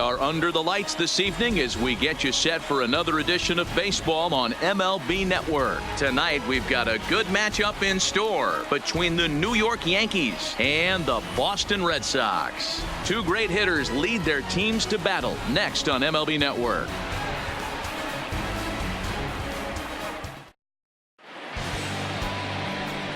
are under the lights this evening as we get you set for another edition of baseball on MLB Network. Tonight, we've got a good matchup in store between the New York Yankees and the Boston Red Sox. Two great hitters lead their teams to battle next on MLB Network.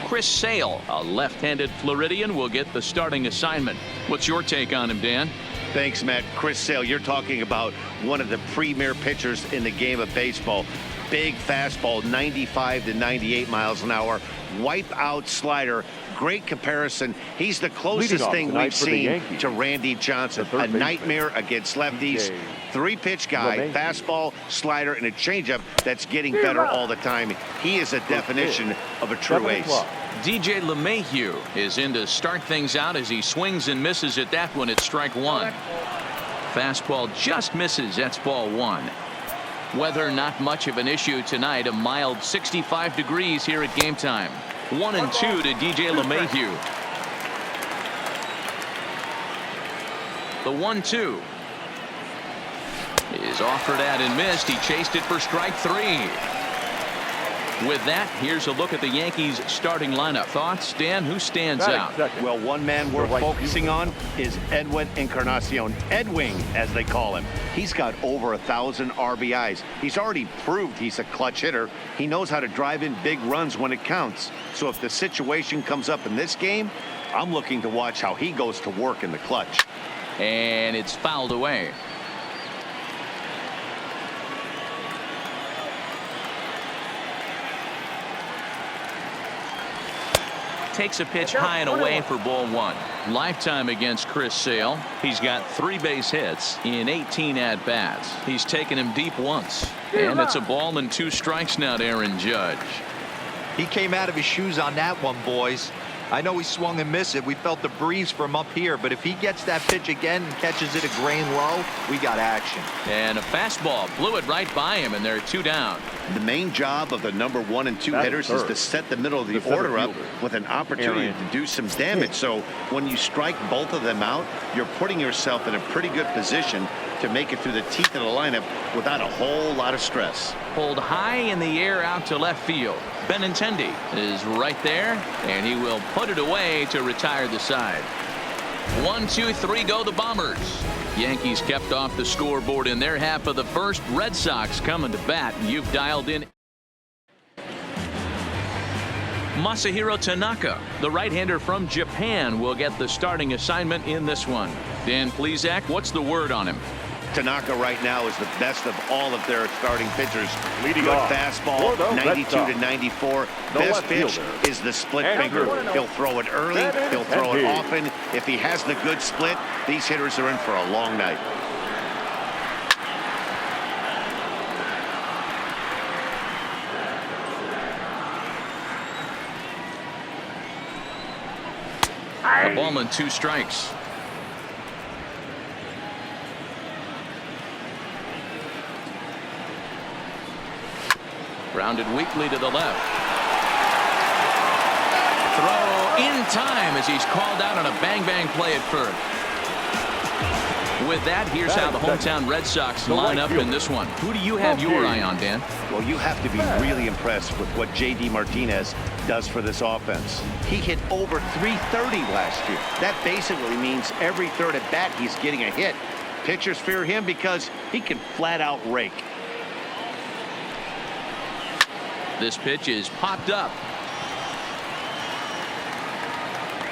Chris Sale, a left-handed Floridian, will get the starting assignment. What's your take on him, Dan? Thanks, Matt. Chris Sale, you're talking about one of the premier pitchers in the game of baseball. Big fastball, 95 to 98 miles an hour. Wipe-out slider. Great comparison. He's the closest thing we've seen to Randy Johnson. A nightmare against lefties. Three-pitch guy, fastball, slider, and a changeup that's getting better all the time. He is a definition of a true ace. DJ LeMahieu is in to start things out as he swings and misses at that one at strike one. Fastball just misses. That's ball one. Weather not much of an issue tonight. A mild 65 degrees here at game time. 1-2 to DJ LeMahieu. The 1-2 is offered at and missed. He chased it for strike three. With that, here's a look at the Yankees starting lineup. Thoughts, Dan? Who stands out? Well, one man we're focusing on is Edwin Encarnacion. Edwing, as they call him. He's got over 1,000 RBIs. He's already proved he's a clutch hitter. He knows how to drive in big runs when it counts. So if the situation comes up in this game, I'm looking to watch how he goes to work in the clutch. And it's fouled away. Takes a pitch high and away for ball one. Lifetime against Chris Sale. He's got 3 base hits in 18 at-bats. He's taken him deep once. And it's a ball and 2 strikes now to Aaron Judge. He came out of his shoes on that one, boys. I know he swung and missed it. We felt the breeze from up here, but if he gets that pitch again and catches it a grain low, we got action. And a fastball blew it right by him, and they're 2 down. The main job of the number 1 and 2 hitters is to set the middle of the order up with an opportunity to do some damage. So when you strike both of them out, you're putting yourself in a pretty good position to make it through the teeth of the lineup without a whole lot of stress. Pulled high in the air out to left field. Benintendi is right there, and he will put it away to retire the side. 1, 2, 3 go the Bombers. Yankees kept off the scoreboard in their half of the first. Red Sox coming to bat. You've dialed in Masahiro Tanaka, the right-hander from Japan, will get the starting assignment in this one. Dan Plesac, what's the word on him? Tanaka right now is the best of all of their starting pitchers. Leading Good off fastball, 92 to 94. Best pitch is the split finger. He'll throw it early. He'll throw it often. If he has the good split, these hitters are in for a long night. A ball and 2 strikes. Grounded weakly to the left. Throw in time as he's called out on a bang-bang play at first. With that, here's how the hometown Red Sox line up in this one. Who do you have your eye on, Dan? Well, you have to be really impressed with what J.D. Martinez does for this offense. He hit over 330 last year. That basically means every third at bat he's getting a hit. Pitchers fear him because he can flat out rake. This pitch is popped up.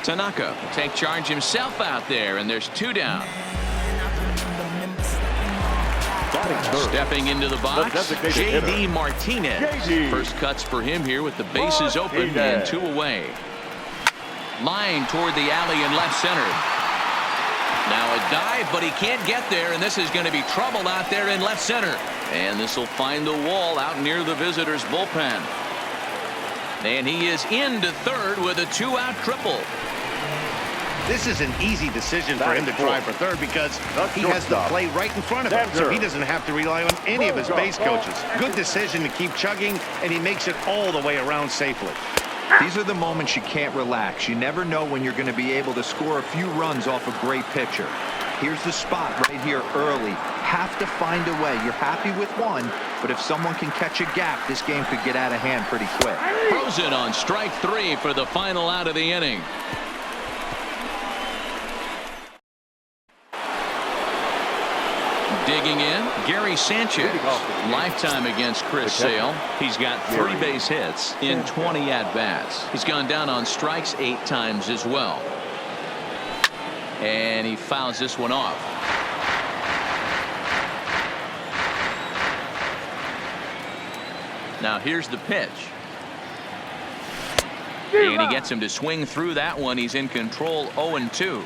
Tanaka will take charge himself out there, and there's 2 down. Stepping into the box, J.D. Martinez. First cuts for him here with the bases open and 2 away. Line toward the alley in left center. Now a dive, but he can't get there, and this is going to be trouble out there in left center. And this will find the wall out near the visitors' bullpen. And he is into third with a 2-out triple. This is an easy decision for him to drive for third because he has the play right in front of him, so he doesn't have to rely on any of his base coaches. Good decision to keep chugging, and he makes it all the way around safely. These are the moments you can't relax. You never know when you're going to be able to score a few runs off a great pitcher. Here's the spot right here early. Have to find a way. You're happy with one, but if someone can catch a gap, this game could get out of hand pretty quick. Throws it on strike 3 for the final out of the inning. Digging in, Gary Sanchez. Lifetime against Chris Sale. He's got 3 base hits in 20 at-bats. He's gone down on strikes 8 times as well. And he fouls this one off. Now here's the pitch. And he gets him to swing through that one. He's in control, 0-2.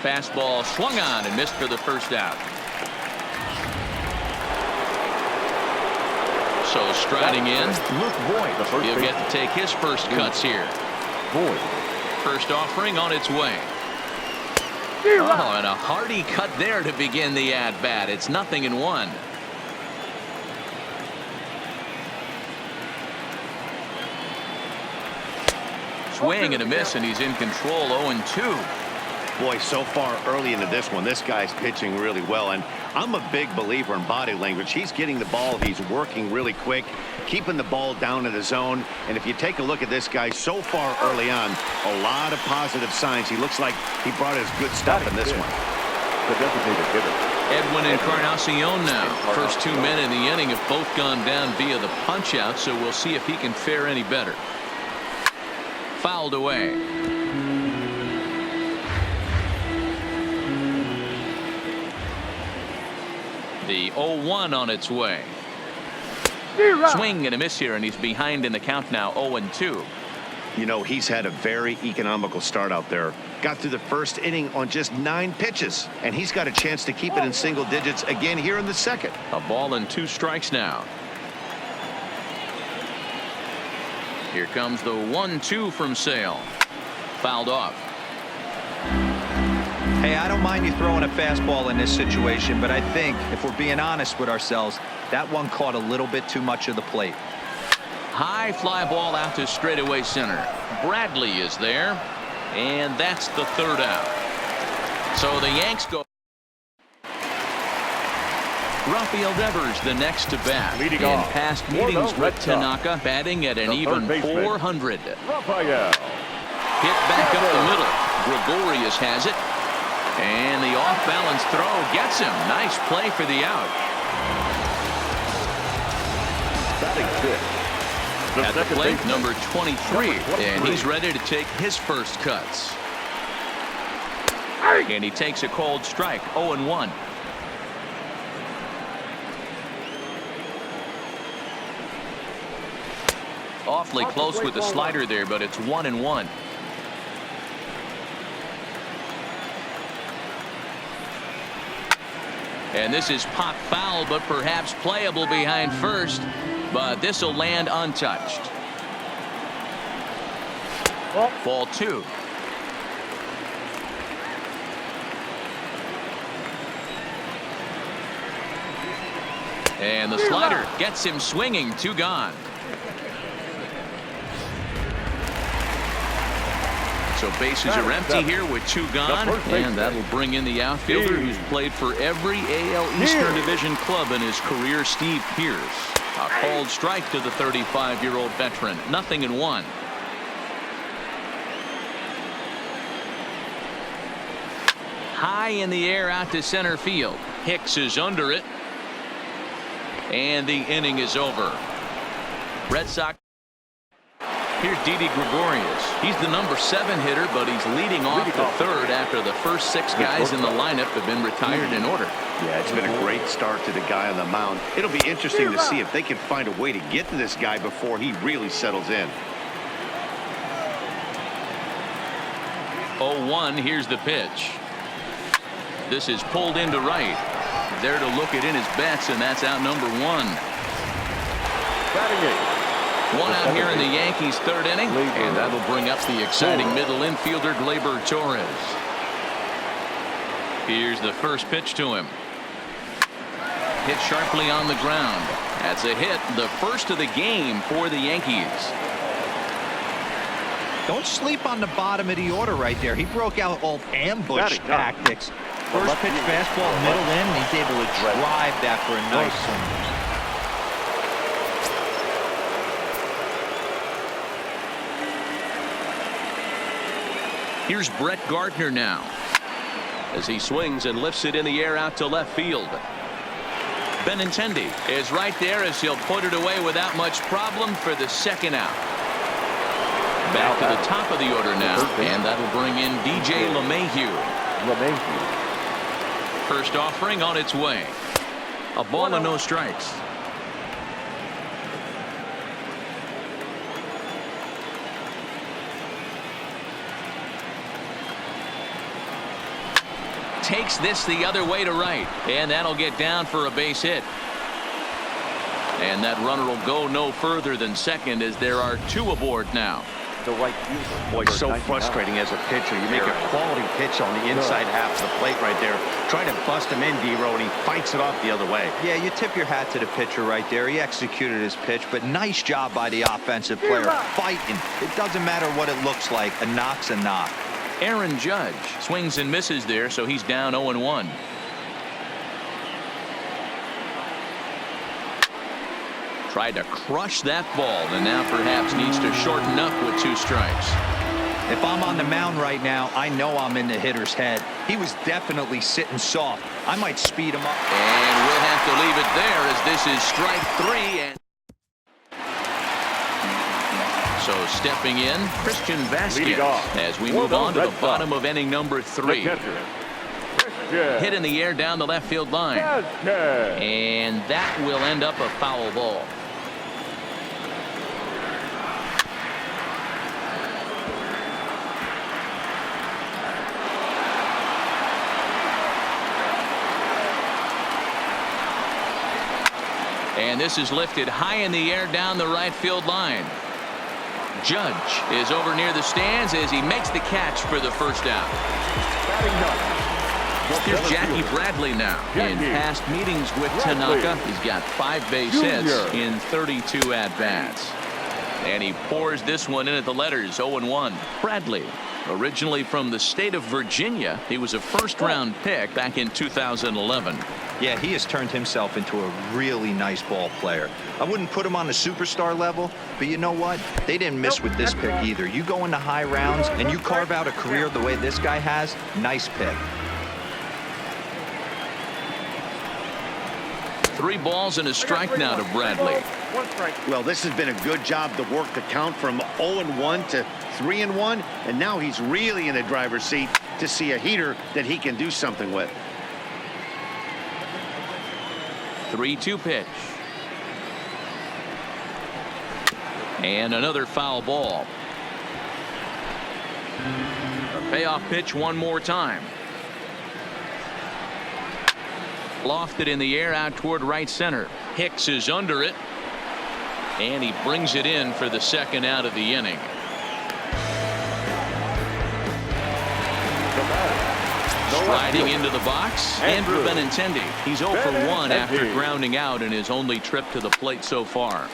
Fastball swung on and missed for the first out. So striding in, he'll get to take his first cuts here. First offering on its way. Oh, and a hearty cut there to begin the at-bat. It's 0-1. Swing and a miss, and he's in control, 0-2. Boy, so far early into this one, this guy's pitching really well, and I'm a big believer in body language. He's getting the ball, he's working really quick, keeping the ball down in the zone, and if you take a look at this guy so far early on, a lot of positive signs. He looks like he brought his good stuff in this one. Edwin Encarnacion now. First 2 men in the inning have both gone down via the punch-out, so we'll see if he can fare any better. Fouled away. The 0-1 on its way. Swing and a miss here, and he's behind in the count now, 0-2. You know, he's had a very economical start out there. Got through the first inning on just 9 pitches, and he's got a chance to keep it in single digits again here in the second. A ball and 2 strikes now. Here comes the 1-2 from Sale. Fouled off. Hey, I don't mind you throwing a fastball in this situation, but I think if we're being honest with ourselves, that one caught a little bit too much of the plate. High fly ball out to straightaway center. Bradley is there, and that's the 3rd out. So the Yanks go. Rafael Devers the next to bat. Leading in off past meetings with Tanaka, batting at an even 400. Rafael. Hit back up the middle. Gregorius has it. And the off-balance throw gets him. Nice play for the out. At the plate, number 23. And he's ready to take his first cuts. And he takes a cold strike, 0-1. Awfully close with the slider there, but it's 1-1. And this is pop foul, but perhaps playable behind first. But this will land untouched. Ball 2. And the slider gets him swinging. 2 gone. So bases are empty here with 2 gone, and that'll bring in the outfielder who's played for every AL Eastern Division club in his career, Steve Pearce. A called strike to the 35-year-old veteran. 0-1. High in the air out to center field. Hicks is under it. And the inning is over. Red Sox. Here's Didi Gregorius. He's the number 7 hitter, but he's leading off the 3rd after the first 6 guys in the lineup have been retired in order. Yeah, it's been a great start to the guy on the mound. It'll be interesting to see if they can find a way to get to this guy before he really settles in. 0-1, here's the pitch. This is pulled into right. There to look it in his bets, and that's out number 1. Batting 8. 1 out here in the Yankees' 3rd inning, and that'll bring up the exciting middle infielder Gleyber Torres. Here's the first pitch to him. Hit sharply on the ground. That's a hit, the first of the game for the Yankees. Don't sleep on the bottom of the order right there. He broke out all ambush tactics. First pitch fastball, middle in, and he's able to drive that for a nice swing. Here's Brett Gardner now, as he swings and lifts it in the air out to left field. Benintendi is right there as he'll put it away without much problem for the second out. Back to the top of the order now, and that'll bring in DJ LeMahieu. First offering on its way. A ball and no strikes. Takes this the other way to right, and that'll get down for a base hit. And that runner will go no further than second as there are two aboard now. The right fielder. Boy, so frustrating as a pitcher. You make a quality pitch on the inside half of the plate right there. Try to bust him in, D-Row, and he fights it off the other way. Yeah, you tip your hat to the pitcher right there. He executed his pitch, but nice job by the offensive player. Fighting. It doesn't matter what it looks like. A knock's a knock. Aaron Judge swings and misses there, so he's down 0-1. Tried to crush that ball, and now perhaps needs to shorten up with 2 strikes. If I'm on the mound right now, I know I'm in the hitter's head. He was definitely sitting soft. I might speed him up. And we'll have to leave it there as this is strike 3. And so stepping in, Christian Vasquez as we move on to the bottom of inning number 3. Hit in the air down the left field line. And that will end up a foul ball. And this is lifted high in the air down the right field line. Judge is over near the stands as he makes the catch for the first out. Here's Jackie Bradley now. In past meetings with Tanaka, he's got 5 base hits in 32 at-bats. And he pours this one in at the letters, 0-1. Bradley, originally from the state of Virginia, he was a first-round pick back in 2011. Yeah, he has turned himself into a really nice ball player. I wouldn't put him on the superstar level, but you know what? They didn't miss with this pick either. You go into high rounds and you carve out a career the way this guy has, nice pick. 3 balls and a strike now to Bradley. Well, this has been a good job to work the count from 0-1 to 3-1, and now he's really in the driver's seat to see a heater that he can do something with. 3-2 pitch. And another foul ball. A payoff pitch one more time. Lofted in the air out toward right center. Hicks is under it. And he brings it in for the second out of the inning. Striding into the box, Andrew Benintendi. He's 0 for 1 after grounding out in his only trip to the plate so far.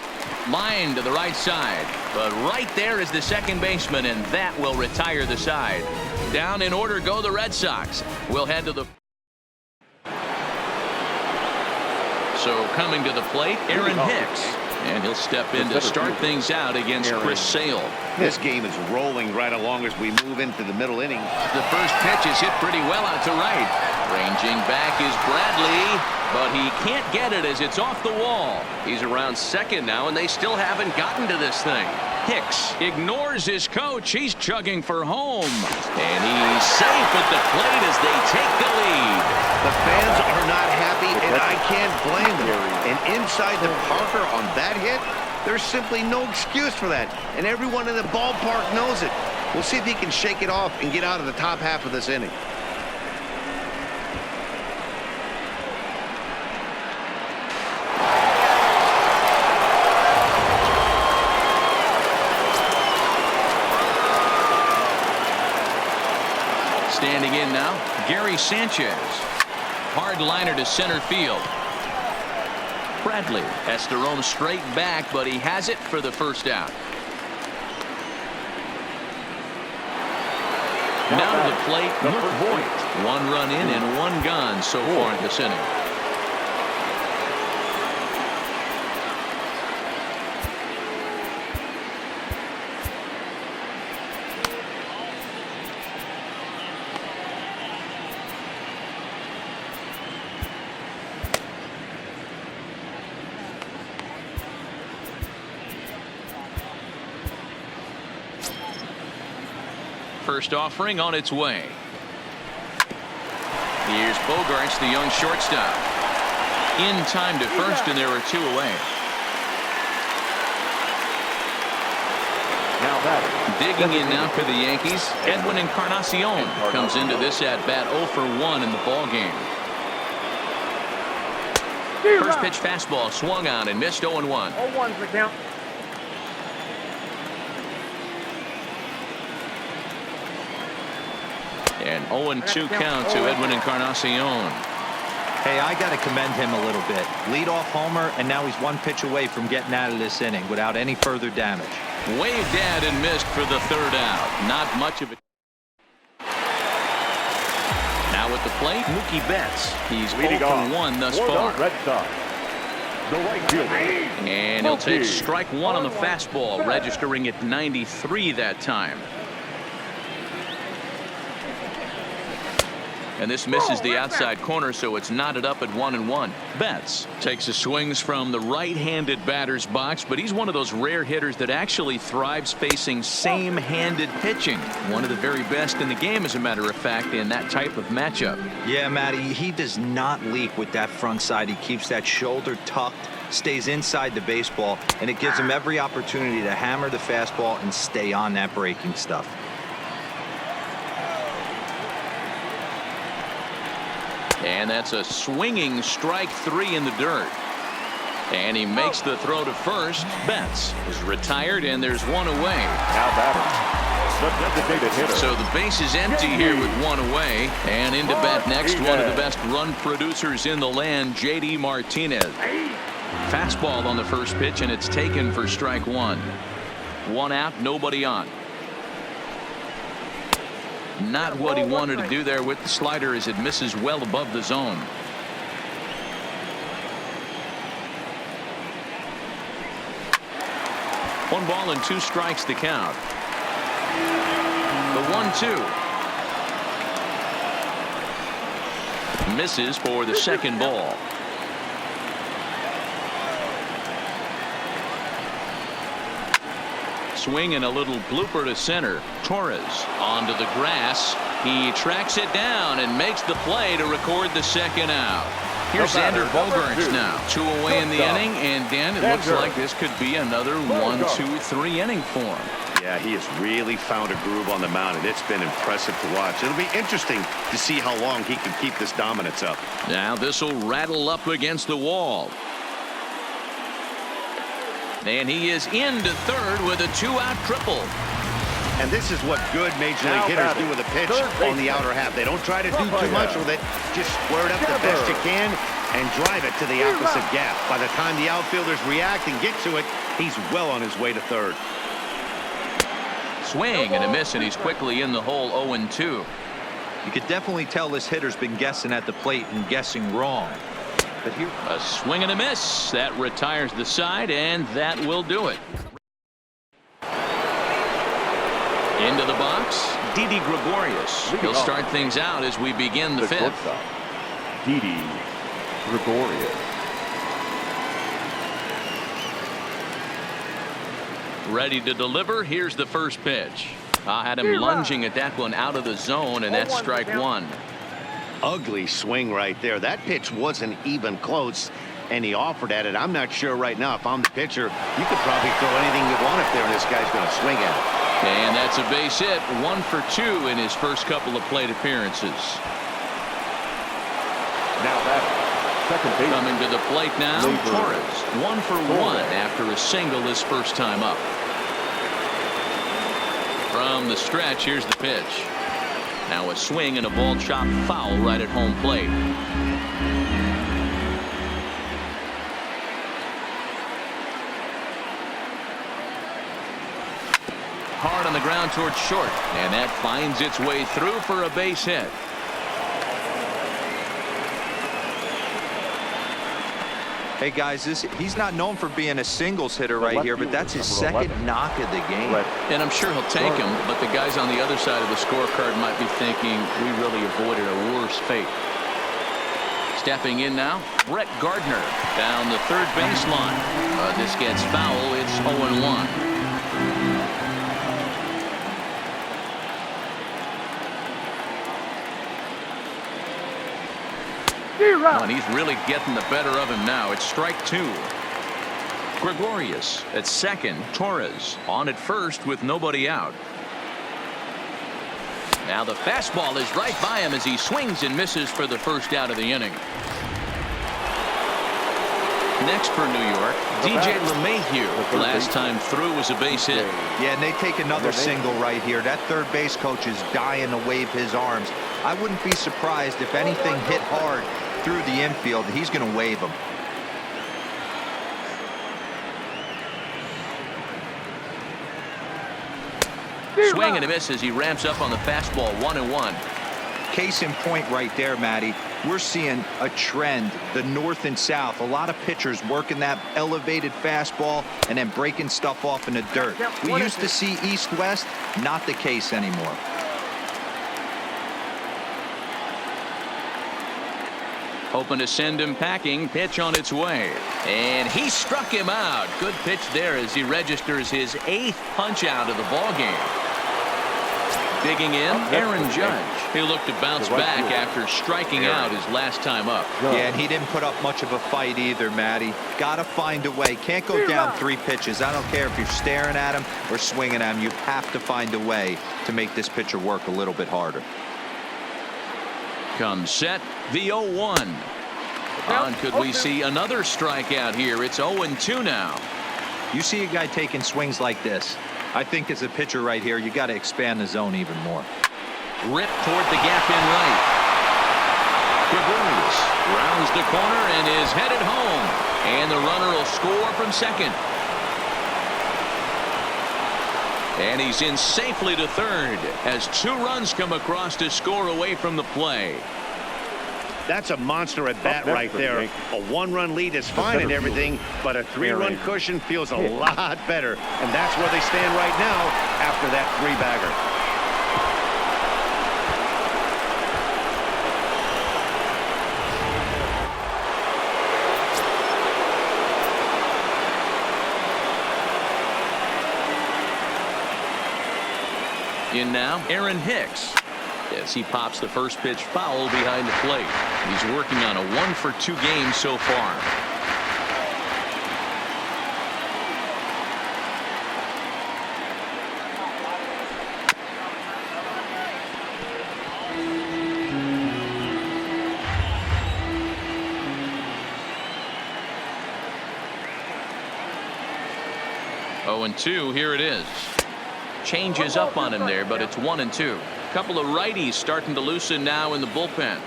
Line to the right side, but right there is the second baseman, and that will retire the side. Down in order go the Red Sox. We'll head to the... So coming to the plate, Aaron Hicks. And he'll step in to start things out against Chris Sale. This game is rolling right along as we move into the middle inning. The first pitch is hit pretty well out to right. Ranging back is Bradley, but he can't get it as it's off the wall. He's around second now, and they still haven't gotten to this thing. Hicks ignores his coach. He's chugging for home. And he's safe at the plate as they take the lead. The fans are not happy, and I can't blame them. And inside the Parker on that hit, there's simply no excuse for that. And everyone in the ballpark knows it. We'll see if he can shake it off and get out of the top half of this inning. Standing in now, Gary Sanchez. Hard liner to center field. Bradley has to roam straight back, but he has it for the first out. the plate, Luke Voigt. 1 run in and 1 gone so far in this inning. First offering on its way. Here's Bogarts, the young shortstop. In time to first, and there are 2 away. Digging in now for the Yankees, Edwin Encarnacion comes into this at-bat 0 for 1 in the ball game. First pitch fastball swung on and missed 0-1. 0-1's the count. And 0-2 count to Edwin Encarnacion. Hey, I got to commend him a little bit. Leadoff homer, and now he's 1 pitch away from getting out of this inning without any further damage. Waved at and missed for the 3rd out. Not much of it. Now at the plate, Mookie Betts. He's 0 for 1 thus far. Red Sox. The right fielder. And he'll take strike 1 on the fastball, registering at 93 that time. And this misses the outside corner, so it's knotted up at 1-1. Betts takes his swings from the right-handed batter's box, but he's one of those rare hitters that actually thrives facing same-handed pitching. One of the very best in the game, as a matter of fact, in that type of matchup. Yeah, Matty, he does not leak with that front side. He keeps that shoulder tucked, stays inside the baseball, and it gives him every opportunity to hammer the fastball and stay on that breaking stuff. And that's a swinging strike 3 in the dirt. And he makes the throw to first. Betts is retired, and there's 1 away. Now batter, the designated hitter. So the base is empty here with 1 away. And into bat next, one of the best run producers in the land, J.D. Martinez. Fastball on the first pitch, and it's taken for strike 1. 1 out, nobody on. Not what he wanted to do there with the slider, as it misses well above the zone. One ball and 2 strikes to count. The 1-2. Misses for the 2nd ball. Swing and a little blooper to center. Torres onto the grass. He tracks it down and makes the play to record the 2nd out. Here's Xander Bogaerts now. 2 away in the inning, and Dan, it looks like this could be another 1-2-3 inning for him. Yeah, he has really found a groove on the mound, and it's been impressive to watch. It'll be interesting to see how long he can keep this dominance up. Now this will rattle up against the wall. And he is into third with a 2-out triple. And this is what good major league hitters do with a pitch on the outer half. They don't try to do too much with it. Just square it up the best you can and drive it to the opposite gap. By the time the outfielders react and get to it, he's well on his way to third. Swing and a miss, and he's quickly in the hole. 0-2. You could definitely tell this hitter's been guessing at the plate and guessing wrong. But here, a swing and a miss. That retires the side, and that will do it. Into the box, Didi Gregorius. He'll start things out as we begin the 5th. Didi Gregorius. Ready to deliver. Here's the first pitch. I had him lunging at that one out of the zone, and that's strike 1. Ugly swing right there. That pitch wasn't even close, and he offered at it. I'm not sure right now, if I'm the pitcher, you could probably throw anything you want up there, and this guy's going to swing at it. And that's a base hit. 1 for 2 in his first couple of plate appearances. Now that second base. Coming to the plate now, Torres. 1 for 1 after a single his first time up. From the stretch, here's the pitch. Now a swing and a ball chopped foul right at home plate. Hard on the ground towards short, and that finds its way through for a base hit. Hey guys, he's not known for being a singles hitter right here, but that's his second knock of the game. And I'm sure he'll take him, but the guys on the other side of the scorecard might be thinking we really avoided a worse fate. Stepping in now, Brett Gardner down the third baseline. This gets foul. It's 0-1. And he's really getting the better of him now. It's strike two. Gregorius at second. Torres on at first with nobody out. Now the fastball is right by him as he swings and misses for the first out of the inning. Next for New York, DJ LeMahieu. Last time through was a base hit. Yeah, and they take another single right here. That third base coach is dying to wave his arms. I wouldn't be surprised if anything hit hard through the infield. He's going to wave them. Swing and a miss as he ramps up on the fastball. 1-1. Case in point right there, Matty. We're seeing a trend, the north and south. A lot of pitchers working that elevated fastball and then breaking stuff off in the dirt. We used to see east-west, not the case anymore. Hoping to send him packing. Pitch on its way. And he struck him out. Good pitch there as he registers his 8th punch out of the ball game. Digging in, Aaron Judge. He'll look to bounce back after striking out his last time up. Yeah, and he didn't put up much of a fight either, Matty. Got to find a way. Can't go down 3 pitches. I don't care if you're staring at him or swinging at him. You have to find a way to make this pitcher work a little bit harder. Comes set, the 0-1. And could we see another strikeout here? It's 0-2 now. You see a guy taking swings like this. I think as a pitcher right here, you got to expand the zone even more. Rip toward the gap in right. Gregorius rounds the corner and is headed home. And the runner will score from second. And he's in safely to third as 2 runs come across to score away from the play. That's a monster at bat right there. A 1-run lead is fine and everything, but a 3-run cushion feels a lot better. And that's where they stand right now after that 3-bagger. In now, Aaron Hicks. As he pops the first pitch foul behind the plate. He's working on a 1-for-2 game so far. Oh, and 2, here it is. Changes up on him there, but it's 1-2. Couple of righties starting to loosen now in the bullpen.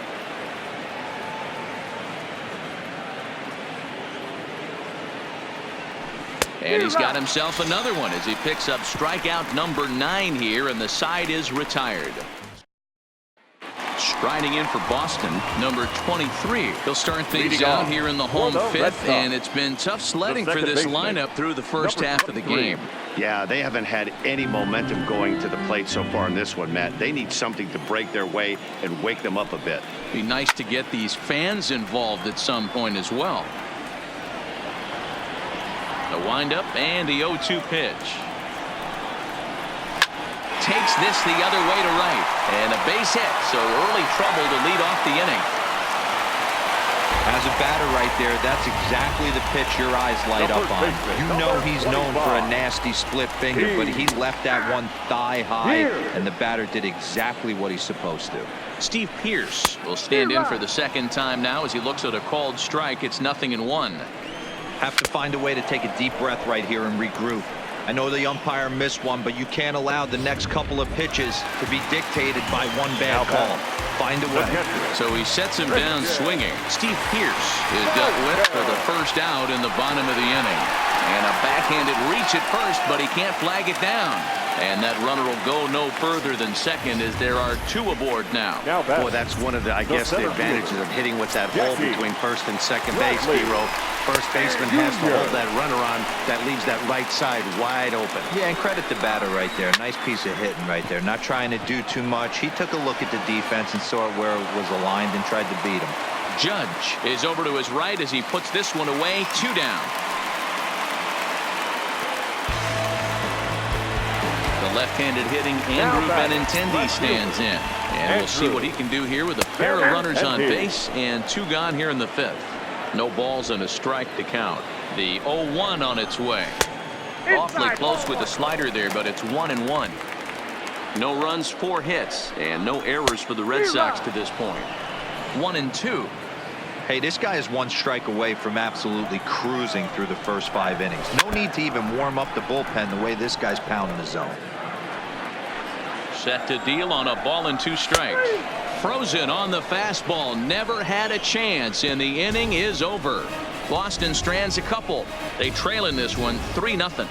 And he's got himself another one as he picks up strikeout number 9 here, and the side is retired. Striding in for Boston, number 23. He'll start things out here in the home 5th, and it's been tough sledding for this lineup through the first half of the game. Yeah, they haven't had any momentum going to the plate so far in this one, Matt. They need something to break their way and wake them up a bit. Be nice to get these fans involved at some point as well. The windup and the 0-2 pitch. Takes this the other way to right, and a base hit, so early trouble to lead off the inning. As a batter right there, that's exactly the pitch your eyes light up on. You know he's known for a nasty split finger, but he left that one thigh high, and the batter did exactly what he's supposed to. Steve Pearce will stand in for the second time now as he looks at a called strike. It's 0-1. Have to find a way to take a deep breath right here and regroup. I know the umpire missed one, but you can't allow the next couple of pitches to be dictated by one bad call. Find a way. So he sets him down swinging. Steve Pearce is dealt with for the first out in the bottom of the inning. And a backhanded reach at first, but he can't flag it down. And that runner will go no further than second as there are two aboard now. Boy, that's one of the, I guess, the advantages of hitting with that hole between first and second base, Hero. First baseman has to hold that runner on. That leaves that right side wide open. Yeah, and credit the batter right there. Nice piece of hitting right there. Not trying to do too much. He took a look at the defense and saw where it was aligned and tried to beat him. Judge is over to his right as he puts this one away. 2 down. The left-handed hitting Andrew Benintendi stands in. And we'll see what he can do here with a pair of runners on base and 2 gone here in the 5th. No balls and a strike to count. The 0-1 on its way. Awfully close with the slider there, but it's 1-1. No runs, 4 hits, and no errors for the Red Sox to this point. 1-2. Hey, this guy is 1 strike away from absolutely cruising through the first 5 innings. No need to even warm up the bullpen the way this guy's pounding the zone. Set to deal on a ball and 2 strikes. Frozen on the fastball. Never had a chance, and the inning is over. Boston strands a couple. They trail in this one 3-0.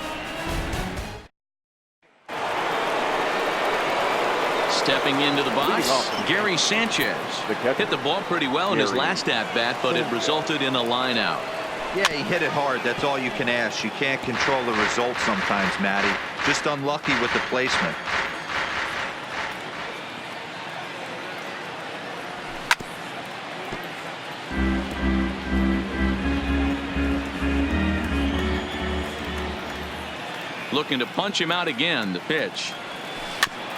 Stepping into the box, Gary Sanchez hit the ball pretty well in his last at-bat, but it resulted in a line out. Yeah, he hit it hard. That's all you can ask. You can't control the result sometimes, Matty. Just unlucky with the placement. Looking to punch him out again. The pitch.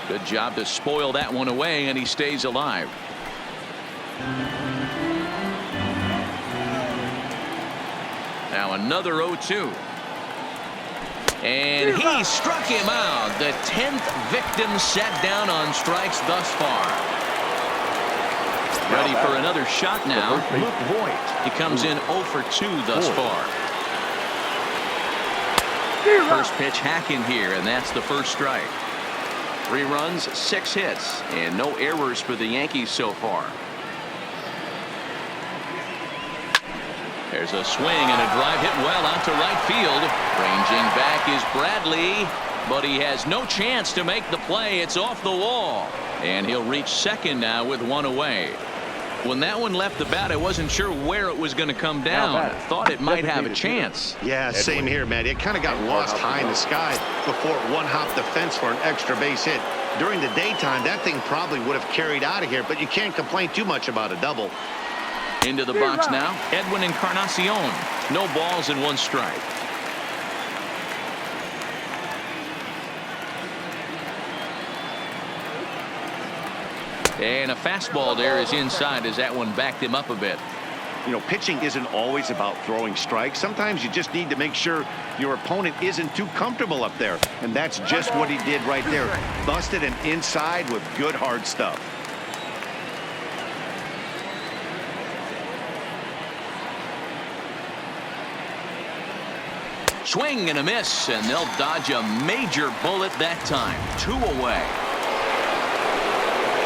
Good job to spoil that one away, and he stays alive. Now another 0-2. And he struck him out. The 10th victim set down on strikes thus far. Ready for another shot now. Luke Voigt. He comes in 0 for 2 thus far. First pitch hacking here, and that's the first strike. 3 runs, 6 hits, and no errors for the Yankees so far. There's a swing and a drive hit well out to right field. Ranging back is Bradley, but he has no chance to make the play. It's off the wall, and he'll reach second now with 1 away. When that one left the bat, I wasn't sure where it was going to come down. Thought it might have a chance. Yeah, same here, Matt. It kind of got lost high in the sky before it one-hopped the fence for an extra base hit. During the daytime, that thing probably would have carried out of here, but you can't complain too much about a double. Into the box now, Edwin Encarnacion. No balls and 1 strike. And a fastball there is inside as that one backed him up a bit. You know, pitching isn't always about throwing strikes. Sometimes you just need to make sure your opponent isn't too comfortable up there. And that's just what he did right there. Busted him inside with good hard stuff. Swing and a miss, and they'll dodge a major bullet that time. 2 away.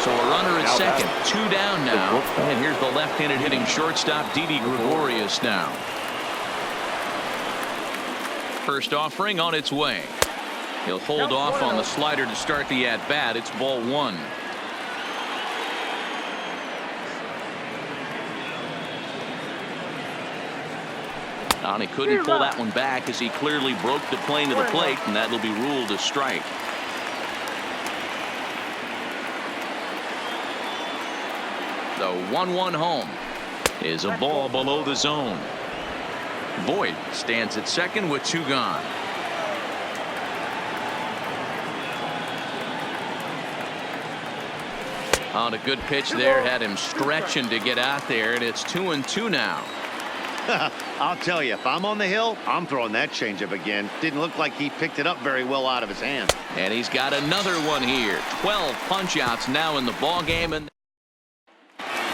So a runner at second, 2 down now. And here's the left-handed hitting shortstop, Didi Gregorius now. First offering on its way. He'll hold off on the slider to start the at-bat. It's ball 1. And he couldn't pull that one back as he clearly broke the plane to the plate, and that'll be ruled a strike. The 1-1 home is a ball below the zone. Voigt stands at second with 2 gone. On a good pitch there, had him stretching to get out there, and it's 2-2 now. I'll tell you, if I'm on the hill, I'm throwing that changeup again. Didn't look like he picked it up very well out of his hand. And he's got another one here. 12 punch-outs now in the ball game, and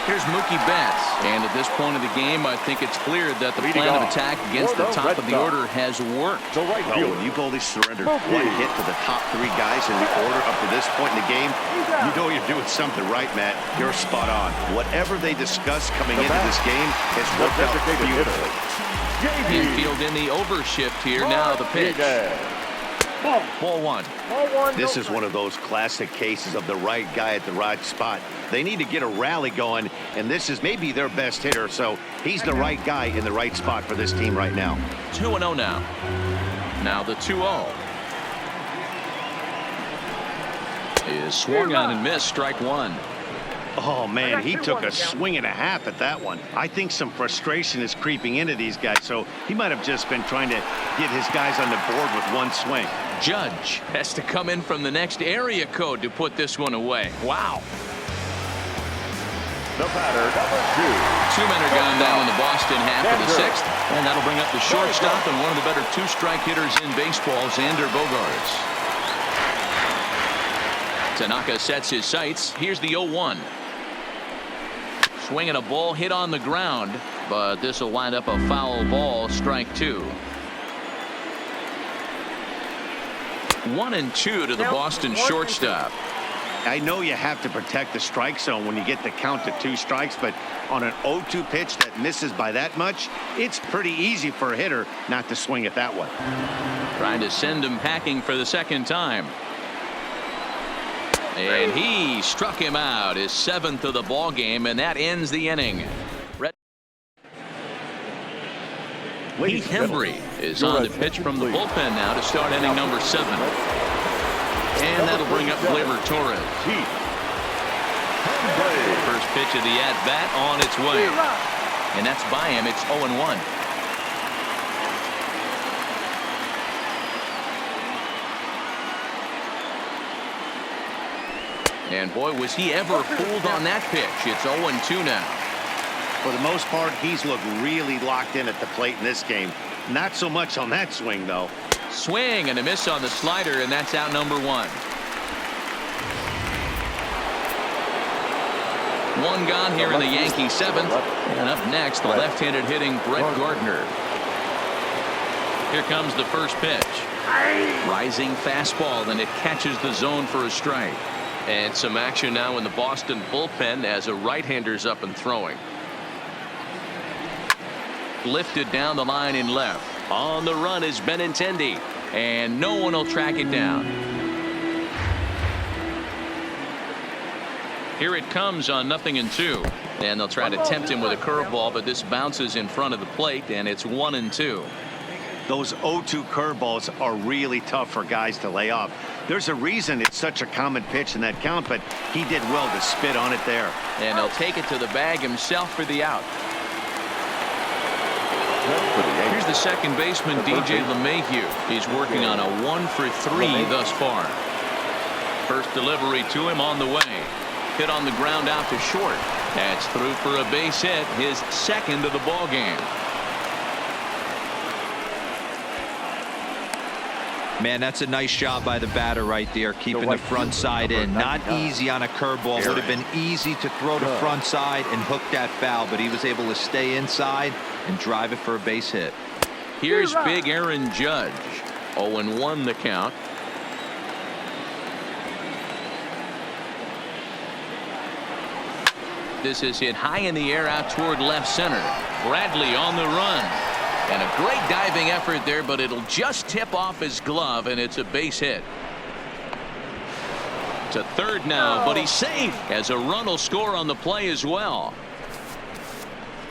here's Mookie Betts. And at this point of the game, I think it's clear that the plan of attack against the top of the order has worked. Well, when you've only surrendered 1 hit to the top 3 guys in the order up to this point in the game, you know you're doing something right, Matt. You're spot on. Whatever they discussed coming into this game has worked out beautifully. Infield in the overshift here. Now the pitch. Ball one. This is one of those classic cases of the right guy at the right spot. They need to get a rally going, and this is maybe their best hitter, so he's the right guy in the right spot for this team right now. 2-0 now. Now the 2-0. Is swung on and missed, strike one. Oh, man, he took a swing and a half at that one. I think some frustration is creeping into these guys, so he might have just been trying to get his guys on the board with one swing. Judge has to come in from the next area code to put this one away. Wow. The batter, number 2. 2 men are gone down in the Boston half of the sixth, and that'll bring up the shortstop and one of the better two-strike hitters in baseball, Xander Bogaerts. Tanaka sets his sights. Here's the 0-1. Swinging a ball hit on the ground, but this will wind up a foul ball, strike two. 1-2 to the Boston shortstop. I know you have to protect the strike zone when you get the count to 2 strikes, but on an 0-2 pitch that misses by that much, it's pretty easy for a hitter not to swing at that one. Trying to send him packing for the second time. And he struck him out, his 7th of the ball game, and that ends the inning. Heath Hembry is on the pitch from the bullpen now to start inning number 7. And that'll bring up Gleyber Torres. First pitch of the at-bat on its way. And that's by him. It's 0-1. And boy, was he ever fooled on that pitch. It's 0-2 now. For the most part, he's looked really locked in at the plate in this game. Not so much on that swing, though. Swing and a miss on the slider, and that's out number 1. 1 gone here in the Yankee 7th. And up next, the left-handed hitting Brett Gardner. Here comes the first pitch. Rising fastball, and it catches the zone for a strike. And some action now in the Boston bullpen as a right-hander's up and throwing. Lifted down the line in left. On the run is Benintendi. And no one will track it down. Here it comes on 0-2. And they'll try to tempt him with a curveball, but this bounces in front of the plate, and it's 1-2. Those 0-2 curveballs are really tough for guys to lay off. There's a reason it's such a common pitch in that count, but he did well to spit on it there. And he'll take it to the bag himself for the out. Here's the second baseman, DJ LeMahieu. He's working on a 1-for-3 thus far. First delivery to him on the way. Hit on the ground out to short. That's through for a base hit, his 2nd of the ball game. Man, that's a nice job by the batter right there, keeping the front side in. Not easy on a curveball. Would have been easy to throw the front side and hook that foul, but he was able to stay inside and drive it for a base hit. Here's big Aaron Judge. 0-1 the count. This is hit high in the air out toward left center. Bradley on the run. And a great diving effort there, but it'll just tip off his glove, and it's a base hit. To third now, but he's safe as a run will score on the play as well.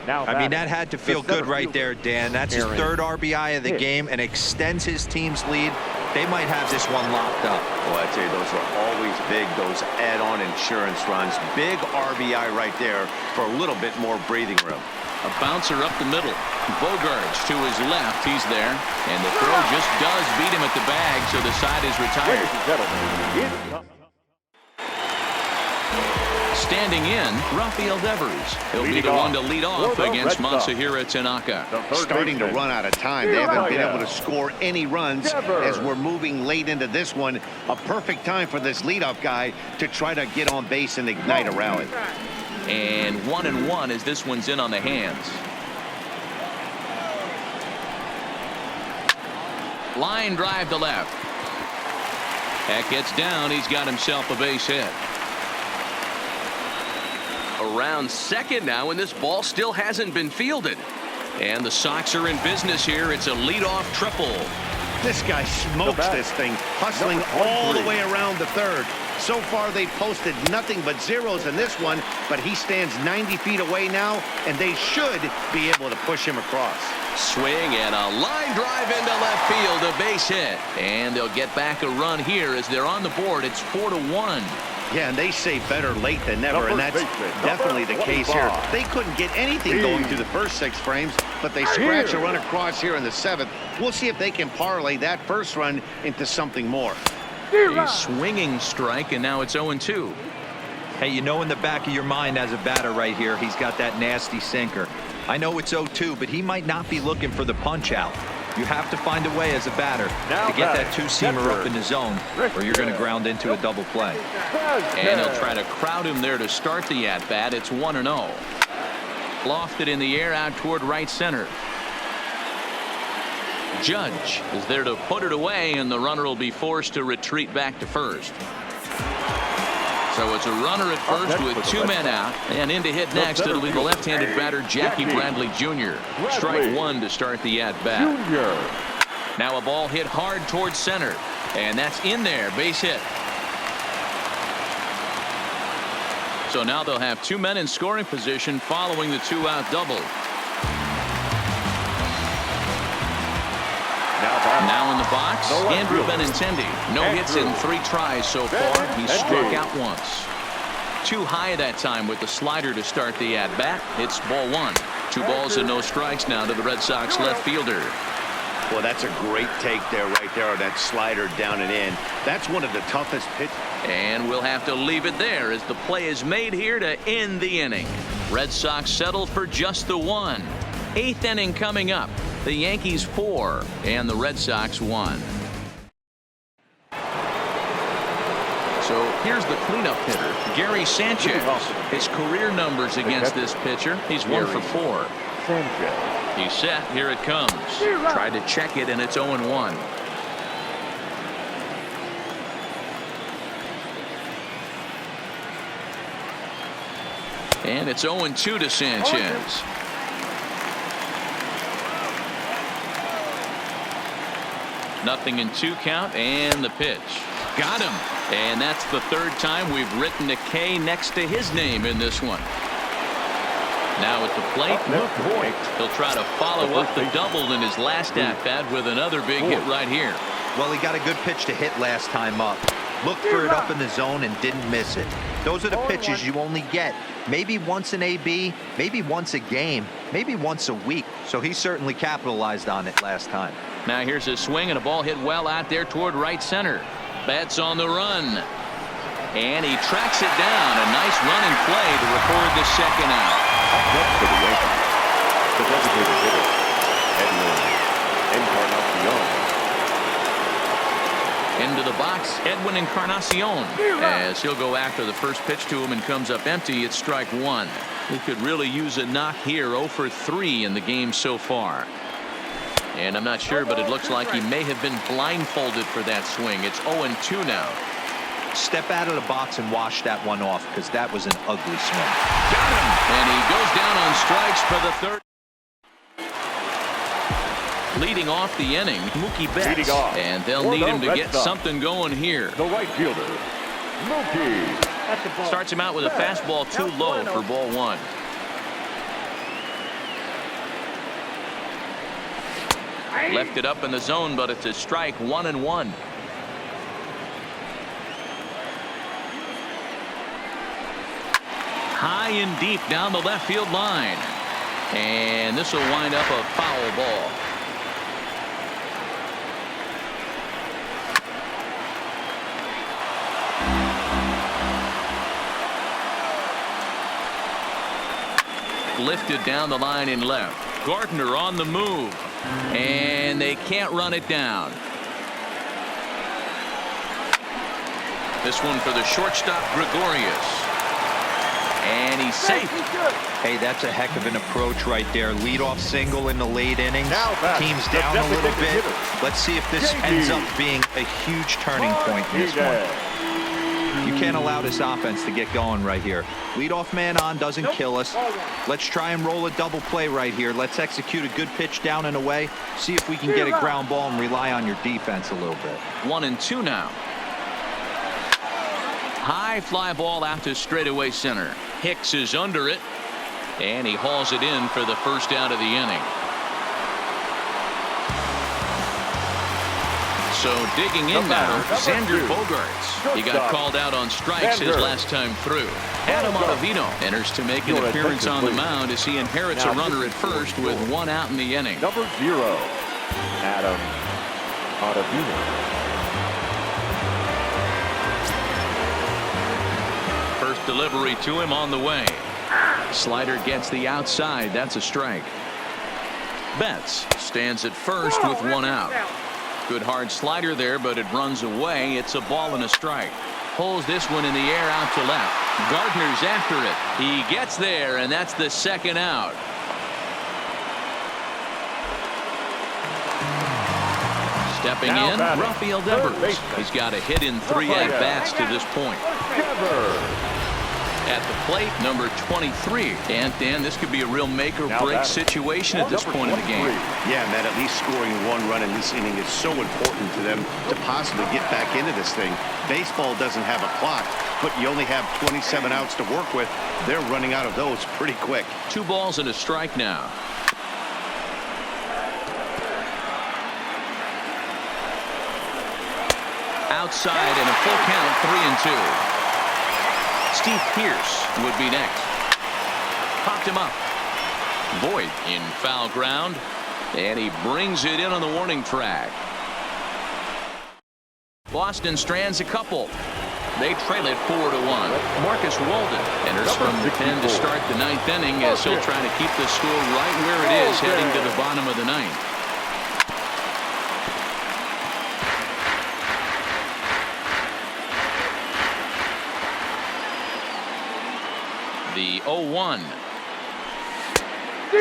I mean, that had to feel good right there, Dan. That's his 3rd RBI of the game and extends his team's lead. They might have this one locked up. Well, I tell you, those are always big, those add-on insurance runs. Big RBI right there for a little bit more breathing room. A bouncer up the middle. Bogaerts to his left. He's there. And the throw just does beat him at the bag, so the side is retired. Standing in, Rafael Devers. He'll be the one to lead off against Masahiro Tanaka. Starting to run out of time. They haven't been able to score any runs as we're moving late into this one. A perfect time for this leadoff guy to try to get on base and ignite a rally. And 1-1 as this one's in on the hands. Line drive to left. That gets down. He's got himself a base hit. Around second now, and this ball still hasn't been fielded. And the Sox are in business here. It's a leadoff triple. This guy smokes this thing, hustling all the way around the third. So far, they've posted nothing but zeros in this one, but he stands 90 feet away now, and they should be able to push him across. Swing and a line drive into left field, a base hit. And they'll get back a run here as they're on the board. It's 4-1. Yeah, and they say better late than never, and that's definitely the case here. They couldn't get anything going through the first 6 frames, but they scratch a run across here in the 7th. We'll see if they can parlay that first run into something more. A swinging strike, and now it's 0-2. Hey, you know in the back of your mind as a batter right here, he's got that nasty sinker. I know it's 0-2, but he might not be looking for the punch out. You have to find a way as a batter to get that two-seamer up in the zone, or you're going to ground into a double play. And he'll try to crowd him there to start the at-bat. It's 1-0. Lofted in the air out toward right center. Judge is there to put it away, and the runner will be forced to retreat back to first. So it's a runner at first with 2 men out, and in to hit next it'll be the left-handed batter Jackie Bradley Jr. Strike 1 to start the at-bat. Now a ball hit hard towards center, and that's in there, base hit. So now they'll have 2 men in scoring position following the 2-out double. Now in the box, Andrew Benintendi. No hits in 3 tries so far. He struck out once. Too high that time with the slider to start the at-bat. It's ball 1. 2 balls and no strikes now to the Red Sox left fielder. Well, that's a great take there, right there, that slider down and in. That's one of the toughest pitches. And we'll have to leave it there as the play is made here to end the inning. Red Sox settle for just the 1. 8th inning coming up. The Yankees 4 and the Red Sox 1. So here's the cleanup hitter, Gary Sanchez. His career numbers against this pitcher, he's 1 for 4. He's set. Here it comes. Tried to check it, and it's 0-1. And it's 0-2 to Sanchez. Nothing in 2 count, and the pitch. Got him. And that's the 3rd time we've written a K next to his name in this one. Now at the plate, Luke Voigt. He'll try to follow up the double in his last at-bat with another big hit right here. Well, he got a good pitch to hit last time up. Looked for it up in the zone and didn't miss it. Those are the pitches you only get maybe once an AB, maybe once a game, maybe once a week. So he certainly capitalized on it last time. Now here's a swing and a ball hit well out there toward right center. Bats on the run. And he tracks it down. A nice running play to record the 2nd out. Next for the Yankees, the designated hitter, Encarnacion. Into the box, Edwin Encarnacion. As he'll go after the first pitch to him and comes up empty, it's strike 1. He could really use a knock here. 0 for 3 in the game so far. And I'm not sure, but it looks like he may have been blindfolded for that swing. It's 0-2 now. Step out of the box and wash that one off, because that was an ugly swing. Got him. And he goes down on strikes for the 3rd. Leading off the inning, Mookie Betts. And they'll need him to get something going here. The right fielder, Mookie. Starts him out with a fastball too low for ball 1. Left it up in the zone, but it's a strike. 1-1. High and deep down the left field line. And this will wind up a foul ball. Lifted down the line in left. Gardner on the move. And they can't run it down. This one for the shortstop, Gregorius. And he's safe. Hey, that's a heck of an approach right there. Leadoff single in the late innings. Team's down a little bit. Let's see if this ends up being a huge turning point in this one. You can't allow this offense to get going right here. Leadoff man on doesn't kill us. Let's try and roll a double play right here. Let's execute a good pitch down and away. See if we can get a ground ball and rely on your defense a little bit. 1-2 now. High fly ball out to straightaway center. Hicks is under it, and he hauls it in for the first out of the inning. So digging in now, Xander Bogaerts. He got called out on strikes his last time through. Adam Ottavino enters to make an appearance on the mound as he inherits a runner at first with 1 out in the inning. Number 0, Adam Ottavino. First delivery to him on the way. Slider gets the outside. That's a strike. Betts stands at first with 1 out. Good hard slider there, but it runs away. It's a ball and a strike. Pulls this one in the air out to left. Gardner's after it. He gets there, and that's the 2nd out. Stepping in, Rafael Devers. He's got a hit in 3 at-bats to this point. At the plate, number 23. And Dan, this could be a real make-or-break situation at this point in the game. Yeah, Matt, at least scoring 1 run in this inning is so important to them to possibly get back into this thing. Baseball doesn't have a clock, but you only have 27 outs to work with. They're running out of those pretty quick. 2 balls and a strike now. Outside and a full count, 3-2. Steve Pearce would be next. Popped him up. Voit in foul ground, and he brings it in on the warning track. Boston strands a couple. They trail it 4-1. Marcus Walden enters from the pen to start the 9th inning as he'll try to keep the score right where it is heading to the bottom of the 9th. The 0-1.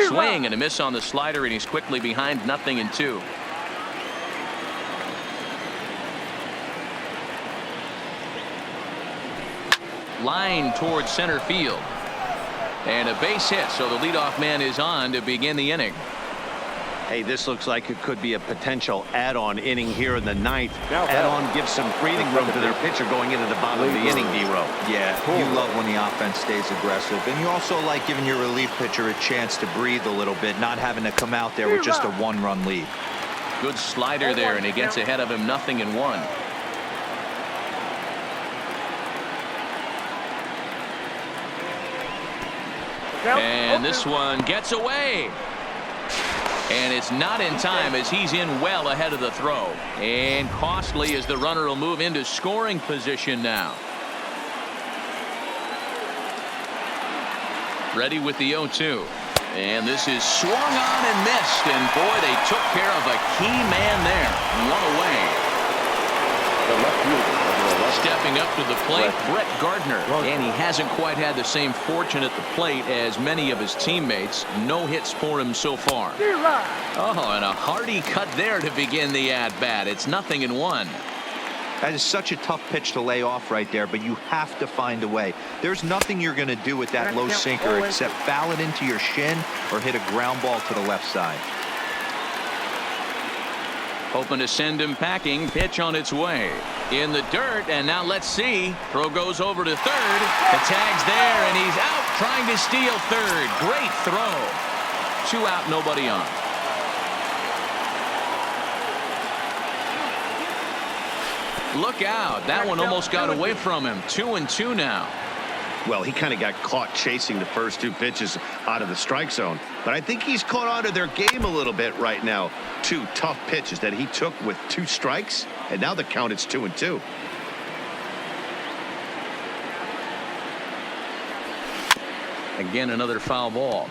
Swing and a miss on the slider, and he's quickly behind 0-2. Line towards center field. And a base hit, so the leadoff man is on to begin the inning. Hey, this looks like it could be a potential add-on inning here in the 9th. Add-on gives some breathing room to their pitcher going into the bottom of the inning, D-Row. Yeah, you love when the offense stays aggressive. And you also like giving your relief pitcher a chance to breathe a little bit, not having to come out there with just a 1-run lead. Good slider there, and he gets ahead of him 0-1. And this one gets away. And it's not in time as he's in well ahead of the throw. And costly as the runner will move into scoring position now. Ready with the 0-2. And this is swung on and missed. And boy, they took care of a key man there. 1 away. The left fielder. Stepping up to the plate, Brett Gardner. And he hasn't quite had the same fortune at the plate as many of his teammates. No hits for him so far. Oh, and a hearty cut there to begin the at-bat. It's 0-1. That is such a tough pitch to lay off right there, but you have to find a way. There's nothing you're going to do with that low sinker except foul it into your shin or hit a ground ball to the left side. Hoping to send him packing. Pitch on its way. In the dirt, and now let's see. Throw goes over to third. The tag's there, and he's out trying to steal third. Great throw. 2 out, nobody on. Look out. That one almost got away from him. 2-2 now. Well, he kind of got caught chasing the first 2 pitches out of the strike zone. But I think he's caught on to their game a little bit right now. 2 tough pitches that he took with 2 strikes. And now the count is 2-2. Again, another foul ball.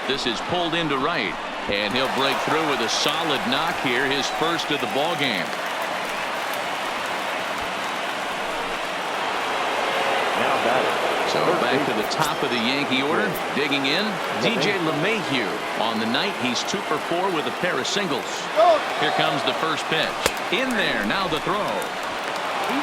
This is pulled into right. And he'll break through with a solid knock here, his first of the ball game. Now batting. So back to the top of the Yankee order. Digging in, DJ LeMahieu. On the night, he's 2 for 4 with a pair of singles. Here comes the first pitch. In there, now the throw.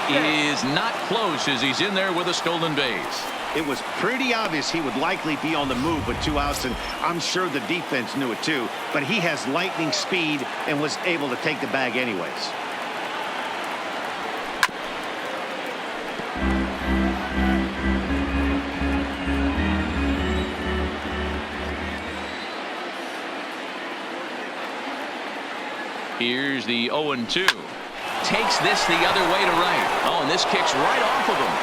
Is not close as he's in there with a stolen base. It was pretty obvious he would likely be on the move with 2 outs, and I'm sure the defense knew it too. But he has lightning speed and was able to take the bag anyways. Here's the 0-2. Takes this the other way to right. Oh, and this kicks right off of him.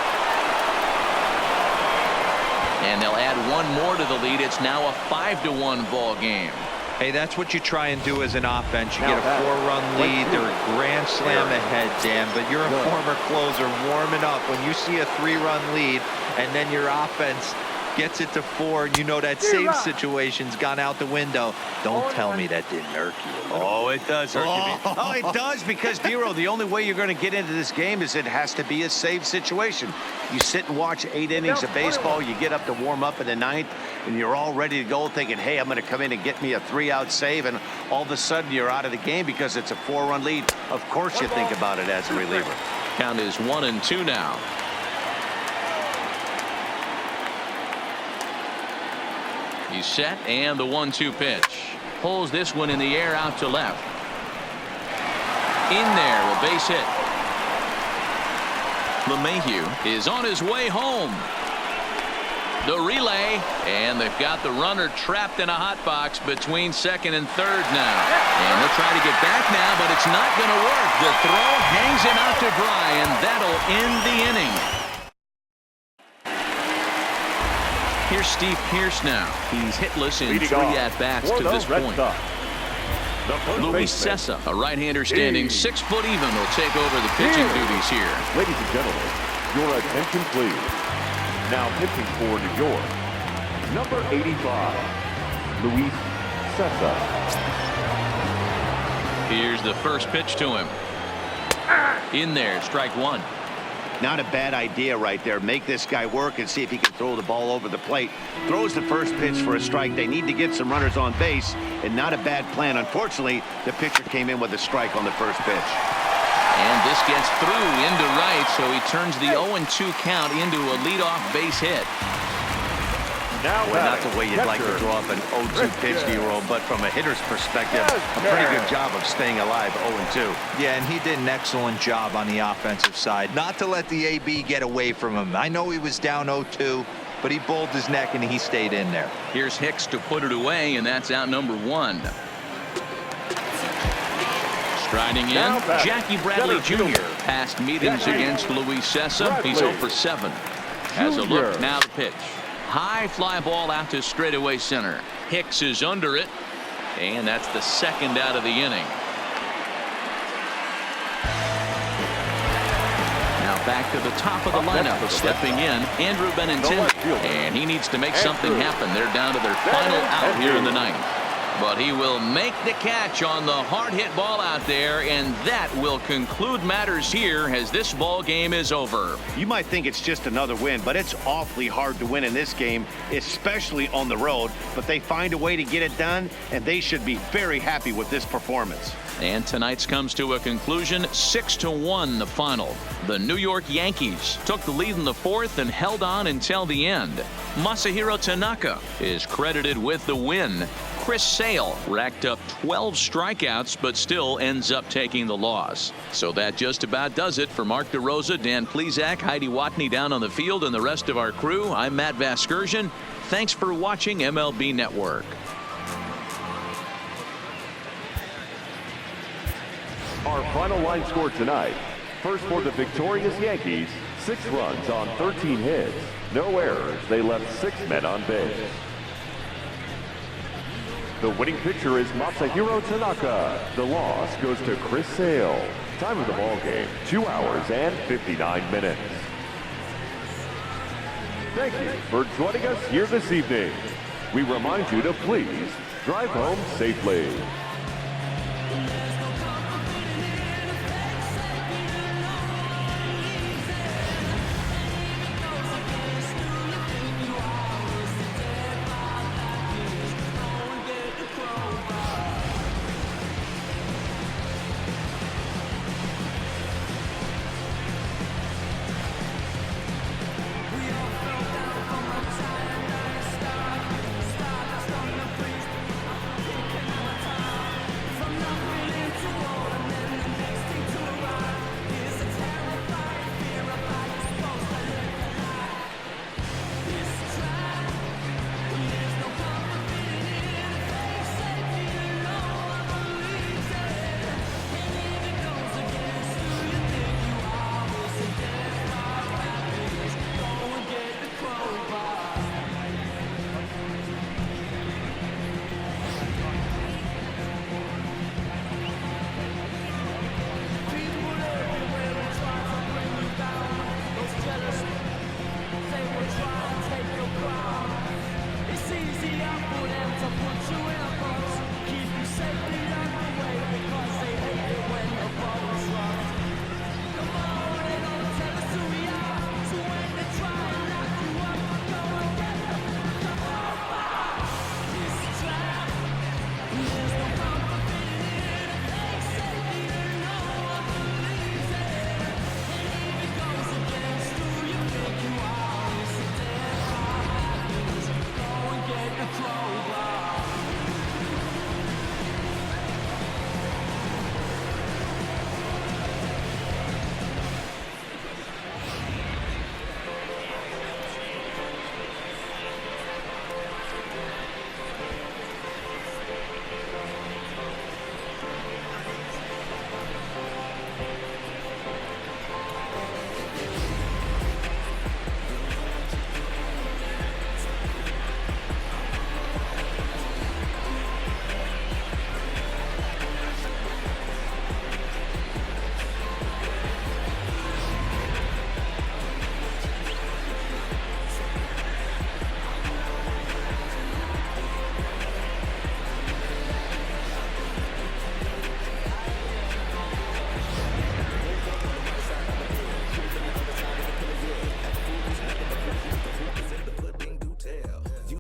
And they'll add 1 more to the lead. It's now a 5-1 ball game. Hey, that's what you try and do as an offense. You get a 4-run lead. They're a grand slam ahead, Dan, but you're a former closer warming up. When you see a 3-run lead and then your offense gets it to 4, and you know that save situation's gone out the window. Don't tell me that didn't irk you. Oh, it does hurt you. Oh, it does, because, Dero, the only way you're going to get into this game is it has to be a save situation. You sit and watch 8 innings of baseball, you get up to warm up in the 9th, and you're all ready to go thinking, hey, I'm going to come in and get me a 3-out save, and all of a sudden you're out of the game because it's a 4-run lead. Of course you think about it as a reliever. Count is 1-2 now. He's set, and the 1-2 pitch. Pulls this one in the air out to left. In there, a base hit. LeMahieu is on his way home. The relay, and they've got the runner trapped in a hot box between 2nd and 3rd now. And they'll try to get back now, but it's not going to work. The throw hangs him out to dry, and that'll end the inning. Here's Steve Pearce now. He's hitless in 3 at-bats to this point. Luis Cessa, a right-hander standing 6 foot even, will take over the pitching duties here. Ladies and gentlemen, your attention please. Now pitching for New York, number 85, Luis Cessa. Here's the first pitch to him. In there, strike 1. Not a bad idea right there. Make this guy work and see if he can throw the ball over the plate. Throws the first pitch for a strike. They need to get some runners on base, and not a bad plan. Unfortunately, the pitcher came in with a strike on the first pitch. And this gets through into right, so he turns the 0-2 count into a leadoff base hit. Well, not the way you'd like to draw up an 0-2 pitch, Dero, but from a hitter's perspective, a pretty good job of staying alive 0-2. Yeah, and he did an excellent job on the offensive side. Not to let the AB get away from him. I know he was down 0-2, but he bowled his neck and he stayed in there. Here's Hicks to put it away, and that's out number 1. Striding in, Jackie Bradley Jr. Past meetings against Luis Cessa. He's 0 for 7. Has a look, now the pitch. High fly ball out to straightaway center. Hicks is under it, and that's the 2nd out of the inning. Now back to the top of the lineup. Stepping in, Andrew Benintendi, and he needs to make something happen. They're down to their final out here in the 9th. But he will make the catch on the hard hit ball out there, and that will conclude matters here as this ball game is over. You might think it's just another win, but it's awfully hard to win in this game, especially on the road. But they find a way to get it done, and they should be very happy with this performance. And tonight's comes to a conclusion, 6-1 the final. The New York Yankees took the lead in the 4th and held on until the end. Masahiro Tanaka is credited with the win. Chris Sale racked up 12 strikeouts, but still ends up taking the loss. So that just about does it for Mark DeRosa, Dan Plesac, Heidi Watney down on the field, and the rest of our crew. I'm Matt Vasgersian. Thanks for watching MLB Network. Our final line score tonight. First for the victorious Yankees, 6 runs on 13 hits. No errors. They left 6 men on base. The winning pitcher is Masahiro Tanaka. The loss goes to Chris Sale. Time of the ball game, 2 hours and 59 minutes. Thank you for joining us here this evening. We remind you to please drive home safely.